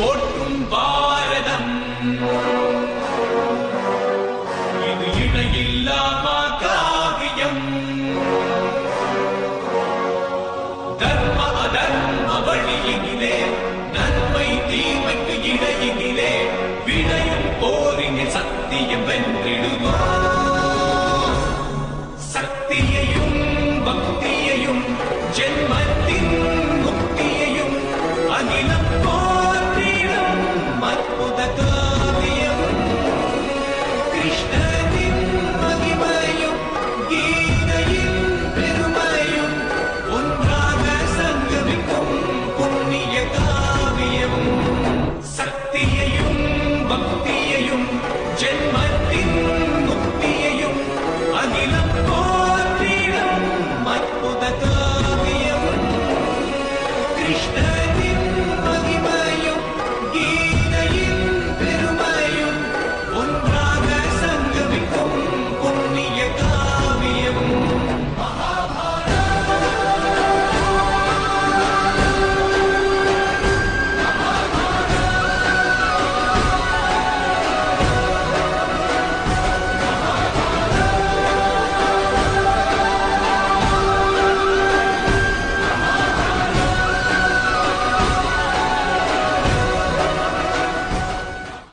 போற்றும் பாரதம் இது இணையில்லாமா காவியம் தர்ம அதர்ம வழியினிலே நன்மை தீமைக்கு இடையினிலே விளையும் போரினில் சத்தியம் வென்றிடுமோ சக்தியையும் பக்தியையும் ஜென்மத்தின் முக்தியையும் அகிலம் போற்றிடும் அற்புத காவியம் கிருஷ்ணனின் மகிமையும் கீதையின் பெருமையும் ஒன்றாக சங்கமிக்கும் புண்ணிய காவியம் சக்தியையும் பக்தியையும் ஜென்மத்தின் முக்தியையும் அகிலம் போற்றிடும் அற்புத காவியம் கிருஷ்ண